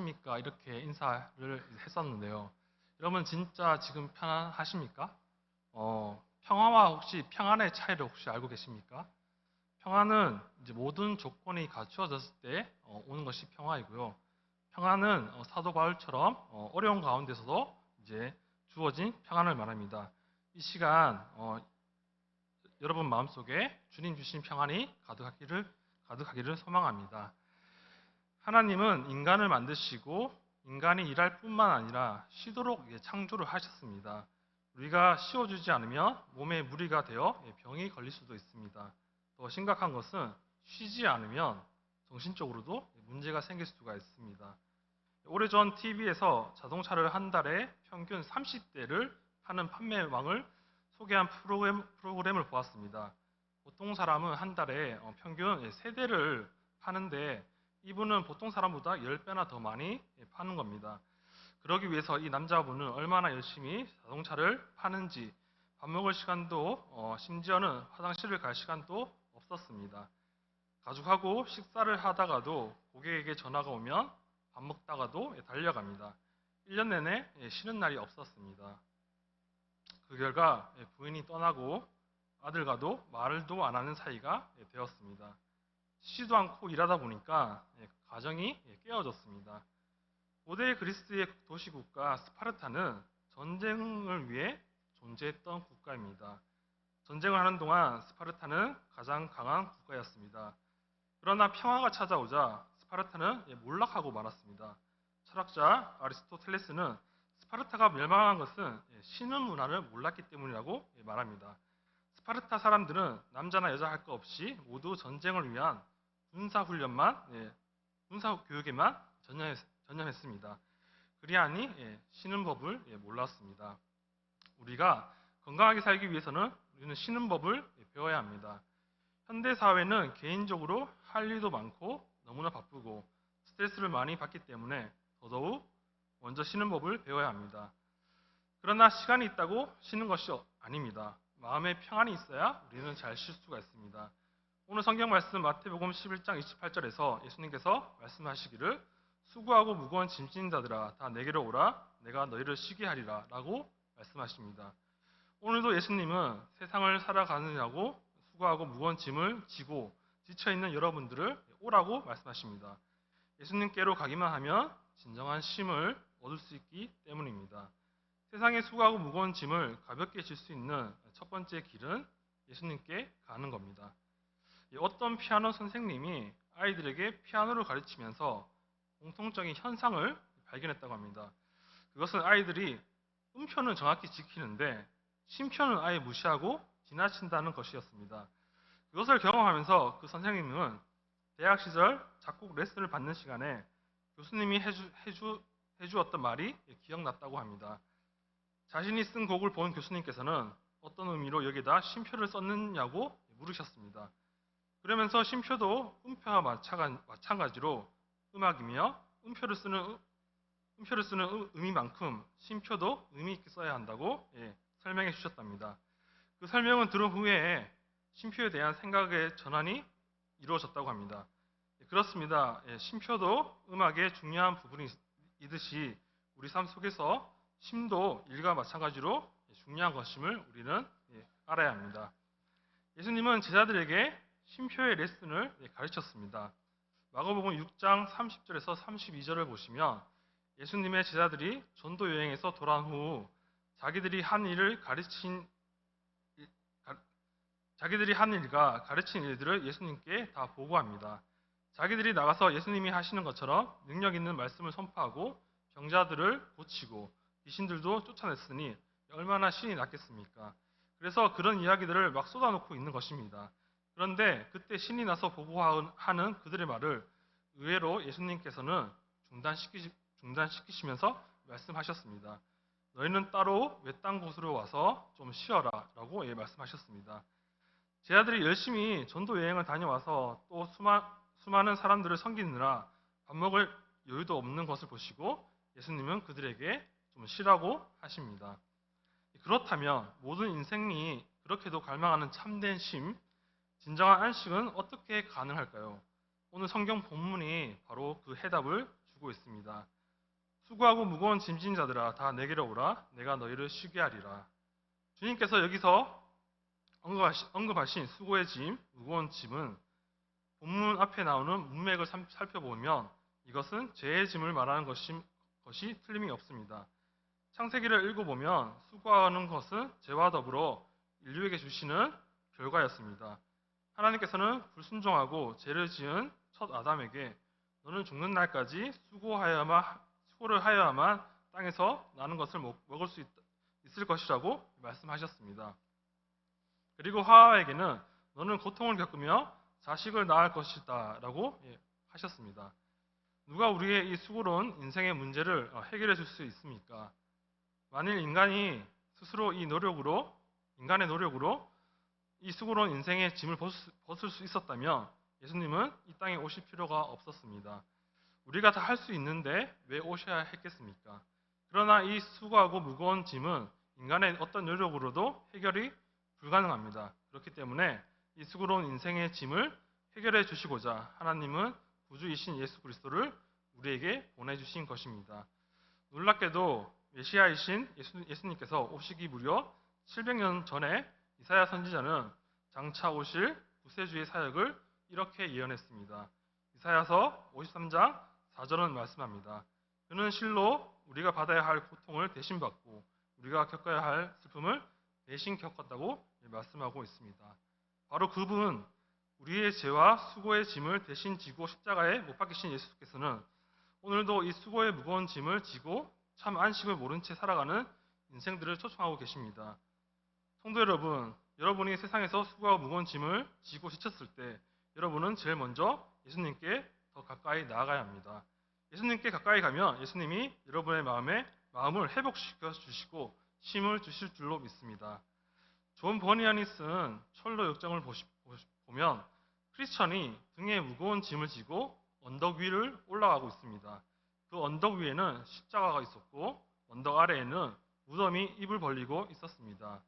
안녕하십니까 이렇게 인사를 했었는데요. 여러분 진짜 지금 편안하십니까? 평화와 혹시 평안의 차이를 혹시 알고 계십니까? 평안은 이제 모든 조건이 갖추어졌을 때 오는 것이 평화이고요. 평안은 사도 바울처럼 어려운 가운데서도 이제 주어진 평안을 말합니다. 이 시간 여러분 마음속에 주님 주신 평안이 가득하기를 소망합니다. 하나님은 인간을 만드시고 인간이 일할 뿐만 아니라 쉬도록 창조를 하셨습니다. 우리가 쉬어주지 않으면 몸에 무리가 되어 병이 걸릴 수도 있습니다. 더 심각한 것은 쉬지 않으면 정신적으로도 문제가 생길 수가 있습니다. 오래전 TV에서 자동차를 한 달에 평균 30대를 파는 판매왕을 소개한 프로그램을 보았습니다. 보통 사람은 한 달에 평균 3대를 파는데 이분은 보통 사람보다 10배나 더 많이 파는 겁니다. 그러기 위해서 이 남자분은 얼마나 열심히 자동차를 파는지 밥 먹을 시간도 심지어는 화장실을 갈 시간도 없었습니다. 가족하고 식사를 하다가도 고객에게 전화가 오면 밥 먹다가도 달려갑니다. 1년 내내 쉬는 날이 없었습니다. 그 결과 부인이 떠나고 아들과도 말도 안 하는 사이가 되었습니다. 쉬지도 않고 일하다 보니까 가정이 깨어졌습니다. 고대 그리스의 도시국가 스파르타는 전쟁을 위해 존재했던 국가입니다. 전쟁을 하는 동안 스파르타는 가장 강한 국가였습니다. 그러나 평화가 찾아오자 스파르타는 몰락하고 말았습니다. 철학자 아리스토텔레스는 스파르타가 멸망한 것은 쉬는 문화를 몰랐기 때문이라고 말합니다. 스파르타 사람들은 남자나 여자 할 것 없이 모두 전쟁을 위한 군사 교육에만 전념했습니다. 그리하니 쉬는 법을 몰랐습니다. 우리가 건강하게 살기 위해서는 우리는 쉬는 법을 배워야 합니다. 현대 사회는 개인적으로 할 일도 많고 너무나 바쁘고 스트레스를 많이 받기 때문에 더더욱 먼저 쉬는 법을 배워야 합니다. 그러나 시간이 있다고 쉬는 것이 아닙니다. 마음의 평안이 있어야 우리는 잘 쉴 수가 있습니다. 오늘 성경 말씀 마태복음 11장 28절에서 예수님께서 말씀하시기를 수고하고 무거운 짐진 자들아 다 내게로 오라 내가 너희를 쉬게 하리라 라고 말씀하십니다. 오늘도 예수님은 세상을 살아가느냐고 수고하고 무거운 짐을 지고 지쳐있는 여러분들을 오라고 말씀하십니다. 예수님께로 가기만 하면 진정한 쉼을 얻을 수 있기 때문입니다. 세상에 수고하고 무거운 짐을 가볍게 질 수 있는 첫 번째 길은 예수님께 가는 겁니다. 어떤 피아노 선생님이 아이들에게 피아노를 가르치면서 공통적인 현상을 발견했다고 합니다. 그것은 아이들이 음표는 정확히 지키는데 심표는 아예 무시하고 지나친다는 것이었습니다. 그것을 경험하면서 그 선생님은 대학 시절 작곡 레슨을 받는 시간에 교수님이 해주었던 말이 기억났다고 합니다. 자신이 쓴 곡을 본 교수님께서는 어떤 의미로 여기다 심표를 썼느냐고 물으셨습니다. 그러면서 심표도 음표와 마찬가지로 음악이며 음표를 쓰는 의미만큼 심표도 의미 있게 써야 한다고 설명해 주셨답니다. 그 설명을 들은 후에 심표에 대한 생각의 전환이 이루어졌다고 합니다. 그렇습니다. 심표도 음악의 중요한 부분이듯이 우리 삶 속에서 쉼도 일과 마찬가지로 중요한 것임을 우리는 알아야 합니다. 예수님은 제자들에게 쉼표의 레슨을 가르쳤습니다. 마가복음 6장 30절에서 32절을 보시면 예수님의 제자들이 전도 여행에서 돌아온 후 자기들이 한 일과 가르친 일들을 예수님께 다 보고합니다. 자기들이 나가서 예수님이 하시는 것처럼 능력 있는 말씀을 선포하고 병자들을 고치고 귀신들도 쫓아냈으니 얼마나 신이 났겠습니까? 그래서 그런 이야기들을 막 쏟아놓고 있는 것입니다. 그런데 그때 신이 나서 보고하는 그들의 말을 의외로 예수님께서는 중단시키시면서 말씀하셨습니다. 너희는 따로 외딴 곳으로 와서 좀 쉬어라 라고 말씀하셨습니다. 제자들이 열심히 전도 여행을 다녀와서 또 수많은 사람들을 섬기느라 밥 먹을 여유도 없는 것을 보시고 예수님은 그들에게 좀 쉬라고 하십니다. 그렇다면 모든 인생이 그렇게도 갈망하는 참된 쉼, 진정한 안식은 어떻게 가능할까요? 오늘 성경 본문이 바로 그 해답을 주고 있습니다. 수고하고 무거운 짐진 자들아 다 내게로 오라 내가 너희를 쉬게 하리라. 주님께서 여기서 언급하신 수고의 짐, 무거운 짐은 본문 앞에 나오는 문맥을 살펴보면 이것은 죄의 짐을 말하는 것이 틀림이 없습니다. 창세기를 읽어보면 수고하는 것은 죄와 더불어 인류에게 주시는 결과였습니다. 하나님께서는 불순종하고 죄를 지은 첫 아담에게 너는 죽는 날까지 수고를 하여야만 땅에서 나는 것을 먹을 수 있을 것이라고 말씀하셨습니다. 그리고 하와에게는 너는 고통을 겪으며 자식을 낳을 것이다 라고 하셨습니다. 누가 우리의 이 수고로운 인생의 문제를 해결해 줄 수 있습니까? 만일 인간이 스스로 인간의 노력으로 이 수고로운 인생의 짐을 벗을 수 있었다면 예수님은 이 땅에 오실 필요가 없었습니다. 우리가 다 할 수 있는데 왜 오셔야 했겠습니까? 그러나 이 수고하고 무거운 짐은 인간의 어떤 노력으로도 해결이 불가능합니다. 그렇기 때문에 이 수고로운 인생의 짐을 해결해 주시고자 하나님은 구주이신 예수 그리스도를 우리에게 보내주신 것입니다. 놀랍게도 메시아이신 예수님께서 오시기 무려 700년 전에 이사야 선지자는 장차 오실 구세주의 사역을 이렇게 예언했습니다. 이사야서 53장 4절은 말씀합니다. 그는 실로 우리가 받아야 할 고통을 대신 받고 우리가 겪어야 할 슬픔을 대신 겪었다고 말씀하고 있습니다. 바로 그분, 우리의 죄와 수고의 짐을 대신 지고 십자가에 못 박히신 예수께서는 오늘도 이 수고의 무거운 짐을 지고 참 안식을 모른 채 살아가는 인생들을 초청하고 계십니다. 성도 여러분, 여러분이 세상에서 수고하고 무거운 짐을 지고 지쳤을 때 여러분은 제일 먼저 예수님께 더 가까이 나아가야 합니다. 예수님께 가까이 가면 예수님이 여러분의 마음을 회복시켜 주시고 힘을 주실 줄로 믿습니다. 존 버니안이 쓴 철로 역정을 보면 크리스천이 등에 무거운 짐을 지고 언덕 위를 올라가고 있습니다. 그 언덕 위에는 십자가가 있었고 언덕 아래에는 무덤이 입을 벌리고 있었습니다.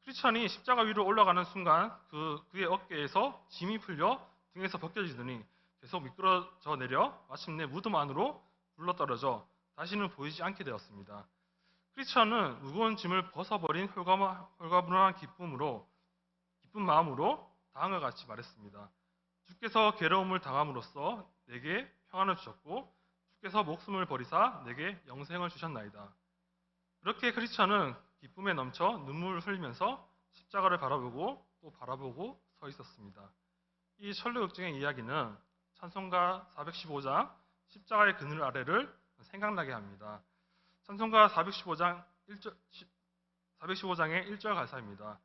크리스천이 십자가 위로 올라가는 순간 그의 어깨에서 짐이 풀려 등에서 벗겨지더니 계속 미끄러져 내려 마침내 무덤 안으로 굴러떨어져 다시는 보이지 않게 되었습니다. 크리스천은 무거운 짐을 벗어버린 홀가분한 기쁜 마음으로 다음과 같이 말했습니다. 주께서 괴로움을 당함으로써 내게 평안을 주셨고 주께서 목숨을 버리사 내게 영생을 주셨나이다. 그렇게 크리스천은 기쁨에 넘쳐 눈물을 흘리면서 십자가를 바라보고 또 바라보고 서 있었습니다. 이 철로역정의 이야기는 찬송가 415장 십자가의 그늘 아래를 생각나게 합니다. 찬송가 415장의 1절 가사입니다.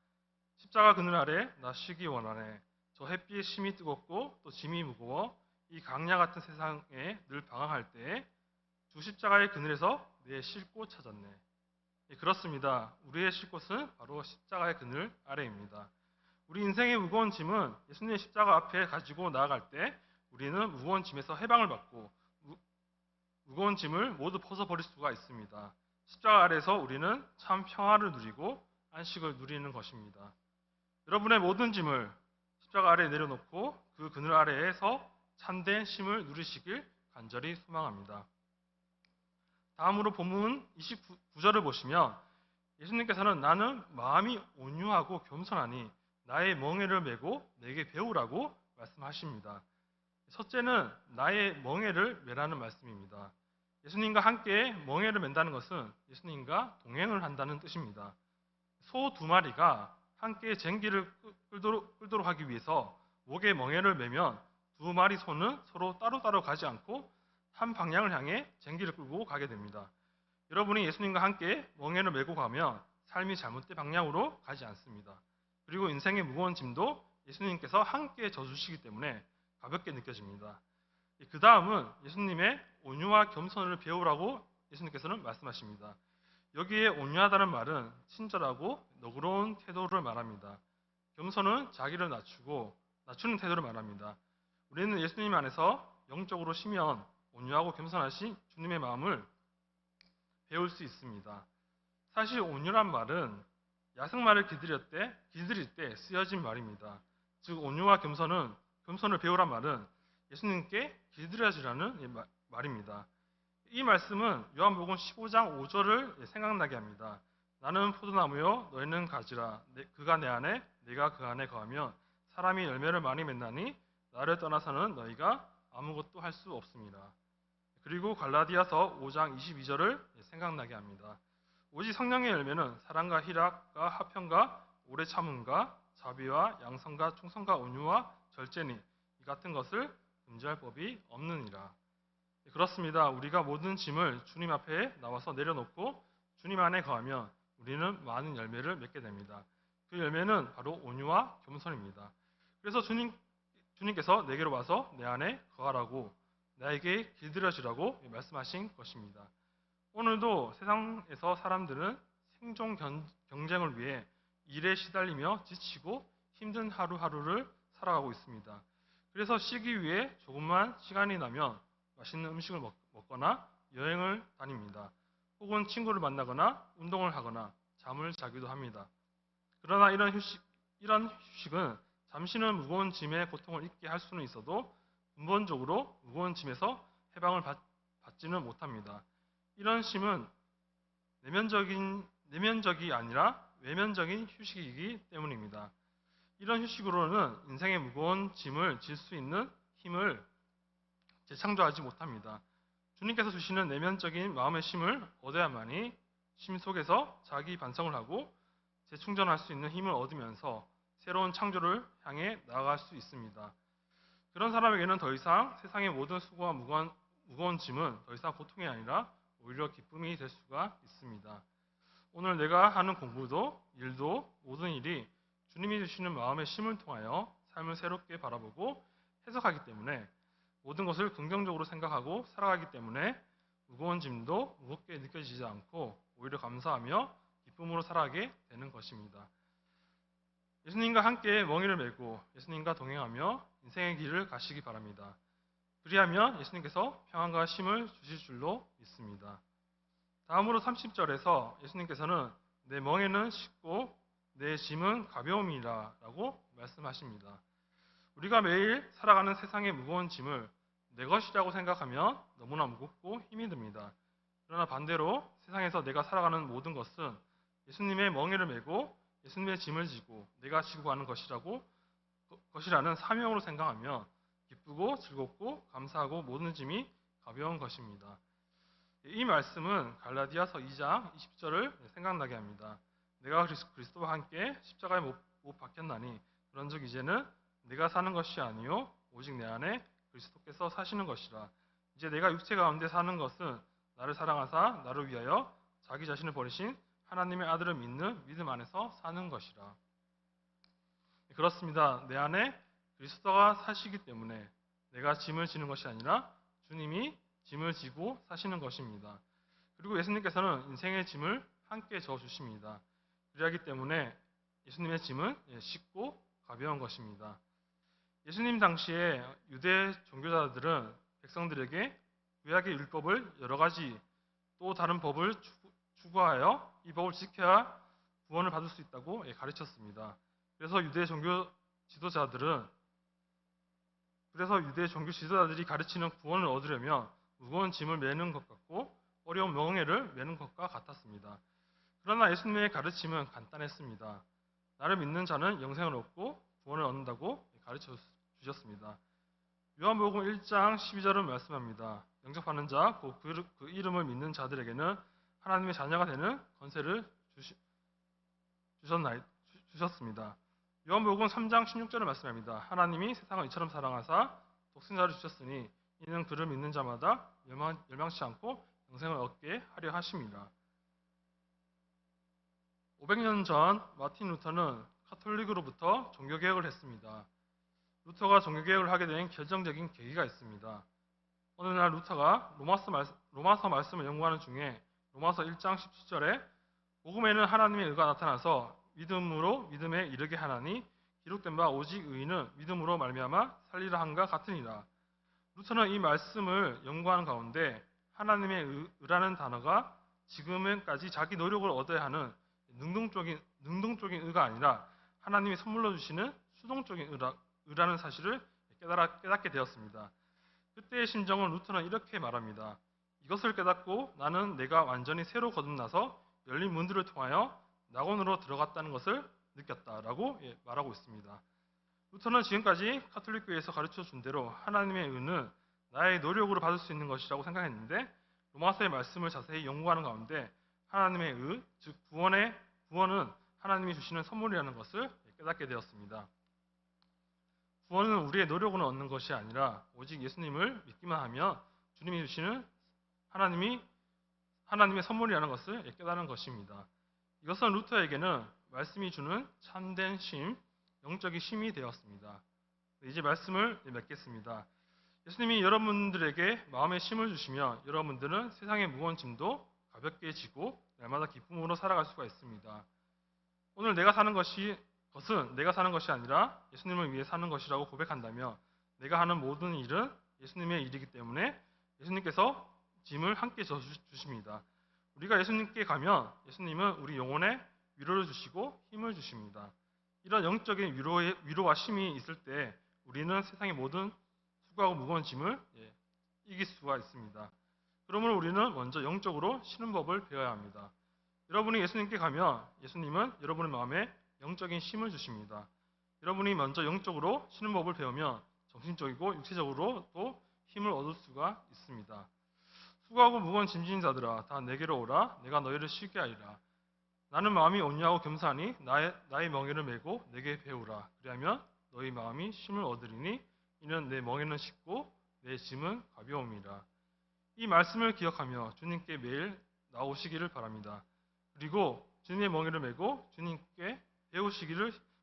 십자가 그늘 아래 나 쉬기 원하네. 저 햇빛이 심히 뜨겁고 또 짐이 무거워 이 강야 같은 세상에 늘 방황할 때에 주 십자가의 그늘에서 내 쉴 곳 찾았네. 그렇습니다. 우리의 쉴 곳은 바로 십자가의 그늘 아래입니다. 우리 인생의 무거운 짐은 예수님의 십자가 앞에 가지고 나아갈 때 우리는 무거운 짐에서 해방을 받고 무거운 짐을 모두 벗어버릴 수가 있습니다. 십자가 아래에서 우리는 참 평화를 누리고 안식을 누리는 것입니다. 여러분의 모든 짐을 십자가 아래에 내려놓고 그 그늘 아래에서 참된 쉼을 누리시길 간절히 소망합니다. 다음으로 본문 29절을 보시면 예수님께서는 나는 마음이 온유하고 겸손하니 나의 멍에를 메고 내게 배우라고 말씀하십니다. 첫째는 나의 멍에를 메라는 말씀입니다. 예수님과 함께 멍에를 맨다는 것은 예수님과 동행을 한다는 뜻입니다. 소 두 마리가 함께 쟁기를 끌도록 하기 위해서 목에 멍에를 매면 두 마리 소는 서로 따로따로 가지 않고 한 방향을 향해 쟁기를 끌고 가게 됩니다. 여러분이 예수님과 함께 멍에를 메고 가면 삶이 잘못된 방향으로 가지 않습니다. 그리고 인생의 무거운 짐도 예수님께서 함께 져주시기 때문에 가볍게 느껴집니다. 그 다음은 예수님의 온유와 겸손을 배우라고 예수님께서는 말씀하십니다. 여기에 온유하다는 말은 친절하고 너그러운 태도를 말합니다. 겸손은 자기를 낮추는 태도를 말합니다. 우리는 예수님 안에서 영적으로 쉬면 온유하고 겸손하신 주님의 마음을 배울 수 있습니다. 사실 온유란 말은 야생마를 기들일 때 쓰여진 말입니다. 즉 온유와 겸손을 배우란 말은 예수님께 기드려지라는 말입니다. 이 말씀은 요한복음 15장 5절을 생각나게 합니다. 나는 포도나무요 너희는 가지라. 그가 내 안에 내가 그 안에 거하면 사람이 열매를 많이 맺나니 나를 떠나서는 너희가 아무것도 할 수 없습니다. 그리고 갈라디아서 5장 22절을 생각나게 합니다. 오직 성령의 열매는 사랑과 희락과 화평과 오래 참음과 자비와 양성과 충성과 온유와 절제니 이 같은 것을 금지할 법이 없느니라. 그렇습니다. 우리가 모든 짐을 주님 앞에 나와서 내려놓고 주님 안에 거하면 우리는 많은 열매를 맺게 됩니다. 그 열매는 바로 온유와 겸손입니다. 그래서 주님께서 내게로 와서 내 안에 거하라고 나에게 길들여지라고 말씀하신 것입니다. 오늘도 세상에서 사람들은 생존 경쟁을 위해 일에 시달리며 지치고 힘든 하루하루를 살아가고 있습니다. 그래서 쉬기 위해 조금만 시간이 나면 맛있는 음식을 먹거나 여행을 다닙니다. 혹은 친구를 만나거나 운동을 하거나 잠을 자기도 합니다. 그러나 이런 휴식은 잠시는 무거운 짐의 고통을 잊게 할 수는 있어도 근본적으로 무거운 짐에서 해방을 받지는 못합니다. 이런 쉼은 내면적이 아니라 외면적인 휴식이기 때문입니다. 이런 휴식으로는 인생의 무거운 짐을 질 수 있는 힘을 재창조하지 못합니다. 주님께서 주시는 내면적인 마음의 쉼을 얻어야만이 쉼 속에서 자기 반성을 하고 재충전할 수 있는 힘을 얻으면서 새로운 창조를 향해 나아갈 수 있습니다. 그런 사람에게는 더 이상 세상의 모든 수고와 무거운 짐은 더 이상 고통이 아니라 오히려 기쁨이 될 수가 있습니다. 오늘 내가 하는 공부도 일도 모든 일이 주님이 주시는 마음의 쉼을 통하여 삶을 새롭게 바라보고 해석하기 때문에 모든 것을 긍정적으로 생각하고 살아가기 때문에 무거운 짐도 무겁게 느껴지지 않고 오히려 감사하며 기쁨으로 살아가게 되는 것입니다. 예수님과 함께 멍에를 메고 예수님과 동행하며 인생의 길을 가시기 바랍니다. 그리하면 예수님께서 평안과 쉼을 주실 줄로 믿습니다. 다음으로 30절에서 예수님께서는 내 멍에는 쉽고 내 짐은 가벼움이라 라고 말씀하십니다. 우리가 매일 살아가는 세상의 무거운 짐을 내 것이라고 생각하면 너무나 무겁고 힘이 듭니다. 그러나 반대로 세상에서 내가 살아가는 모든 것은 예수님의 멍에를 메고 예수님의 짐을 지고 내가 지고 가는 것이라는 사명으로 생각하면 기쁘고 즐겁고 감사하고 모든 짐이 가벼운 것입니다. 이 말씀은 갈라디아서 2장 20절을 생각나게 합니다. 내가 그리스도와 함께 십자가에 못 박혔나니 그런즉 이제는 내가 사는 것이 아니요 오직 내 안에 그리스도께서 사시는 것이라. 이제 내가 육체 가운데 사는 것은 나를 사랑하사 나를 위하여 자기 자신을 버리신 하나님의 아들을 믿는 믿음 안에서 사는 것이라. 그렇습니다. 내 안에 그리스도가 사시기 때문에 내가 짐을 지는 것이 아니라 주님이 짐을 지고 사시는 것입니다. 그리고 예수님께서는 인생의 짐을 함께 져주십니다. 그러하기 때문에 예수님의 짐은 쉽고 가벼운 것입니다. 예수님 당시에 유대 종교자들은 백성들에게 구약의 율법을 여러 가지 또 다른 법을 추구하여 이 법을 지켜야 구원을 받을 수 있다고 가르쳤습니다. 그래서 유대 종교 지도자들이 가르치는 구원을 얻으려면 무거운 짐을 메는 것 같고 어려운 멍에를 메는 것과 같았습니다. 그러나 예수님의 가르침은 간단했습니다. 나를 믿는 자는 영생을 얻고 구원을 얻는다고 가르쳐 주셨습니다. 요한복음 1장 12절은 말씀합니다. 영접하는 자, 그 이름을 믿는 자들에게는 하나님의 자녀가 되는 권세를 주셨습니다. 요한복음 3장 16절을 말씀합니다. 하나님이 세상을 이처럼 사랑하사 독생자를 주셨으니 이는 그를 믿는 자마다 멸망치 않고 영생을 얻게 하려 하심이라. 500년 전 마틴 루터는 카톨릭으로부터 종교개혁을 했습니다. 루터가 종교개혁을 하게 된 결정적인 계기가 있습니다. 어느 날 루터가 로마서 말씀을 연구하는 중에 로마서 1장 17절에 복음에는 하나님의 의가 나타나서 믿음으로 믿음에 이르게 하나니 기록된 바 오직 의인은 믿음으로 말미암아 살리라 한가 같으니라. 루터는 이 말씀을 연구하는 가운데 하나님의 의라는 단어가 지금까지 자기 노력을 얻어야 하는 능동적인 의가 아니라 하나님이 선물로 주시는 수동적인 의라는 사실을 깨닫게 되었습니다. 그때의 심정을 루터는 이렇게 말합니다. 이것을 깨닫고 나는 내가 완전히 새로 거듭나서 열린 문들을 통하여 낙원으로 들어갔다는 것을 느꼈다라고 말하고 있습니다. 루터는 지금까지 가톨릭 교회에서 가르쳐 준 대로 하나님의 의는 나의 노력으로 받을 수 있는 것이라고 생각했는데 로마서의 말씀을 자세히 연구하는 가운데 하나님의 의, 즉 구원은 하나님이 주시는 선물이라는 것을 깨닫게 되었습니다. 구원은 우리의 노력으로 얻는 것이 아니라 오직 예수님을 믿기만 하면 주님이 주시는 하나님의 선물이라는 것을 깨닫는 것입니다. 이것은 루터에게는 말씀이 주는 참된 쉼, 영적인 쉼이 되었습니다. 이제 말씀을 맺겠습니다. 예수님이 여러분들에게 마음의 쉼을 주시며 여러분들은 세상의 무거운 짐도 가볍게 지고 날마다 기쁨으로 살아갈 수가 있습니다. 오늘 것은 내가 사는 것이 아니라 예수님을 위해 사는 것이라고 고백한다며 내가 하는 모든 일은 예수님의 일이기 때문에 예수님께서 짐을 함께 져주십니다. 우리가 예수님께 가면 예수님은 우리 영혼에 위로를 주시고 힘을 주십니다. 이런 영적인 위로와 쉼이 있을 때 우리는 세상의 모든 수고하고 무거운 짐을 이길 수가 있습니다. 그러므로 우리는 먼저 영적으로 쉬는 법을 배워야 합니다. 여러분이 예수님께 가면 예수님은 여러분의 마음에 영적인 쉼을 주십니다. 여러분이 먼저 영적으로 쉬는 법을 배우면 정신적이고 육체적으로도 힘을 얻을 수가 있습니다. 수고하고 무거운 짐진 자들아 다 내게로 오라 내가 너희를 쉬게 하리라. 나는 마음이 온유하고 겸손하니 나의 멍에를 메고 내게 배우라. 그리하면 너희 마음이 쉼을 얻으리니 이는 내 멍에는 쉽고 내 짐은 가벼움이라. 이 말씀을 기억하며 주님께 매일 나오시기를 바랍니다. 그리고 주님의 멍에를 메고 주님께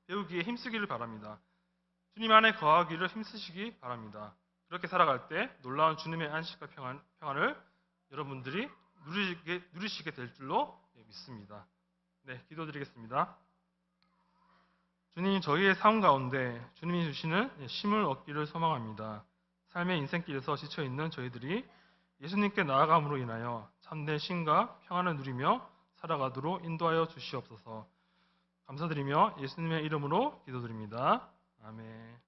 배우기에 힘쓰기를 바랍니다. 주님 안에 거하기를 힘쓰시기 바랍니다. 그렇게 살아갈 때 놀라운 주님의 안식과 평안을 여러분들이 누리시게 될 줄로 믿습니다. 네, 기도드리겠습니다. 주님, 저희의 삶 가운데 주님이 주시는 쉼을 얻기를 소망합니다. 삶의 인생길에서 지쳐있는 저희들이 예수님께 나아감으로 인하여 참된 쉼과 평안을 누리며 살아가도록 인도하여 주시옵소서. 감사드리며 예수님의 이름으로 기도드립니다. 아멘.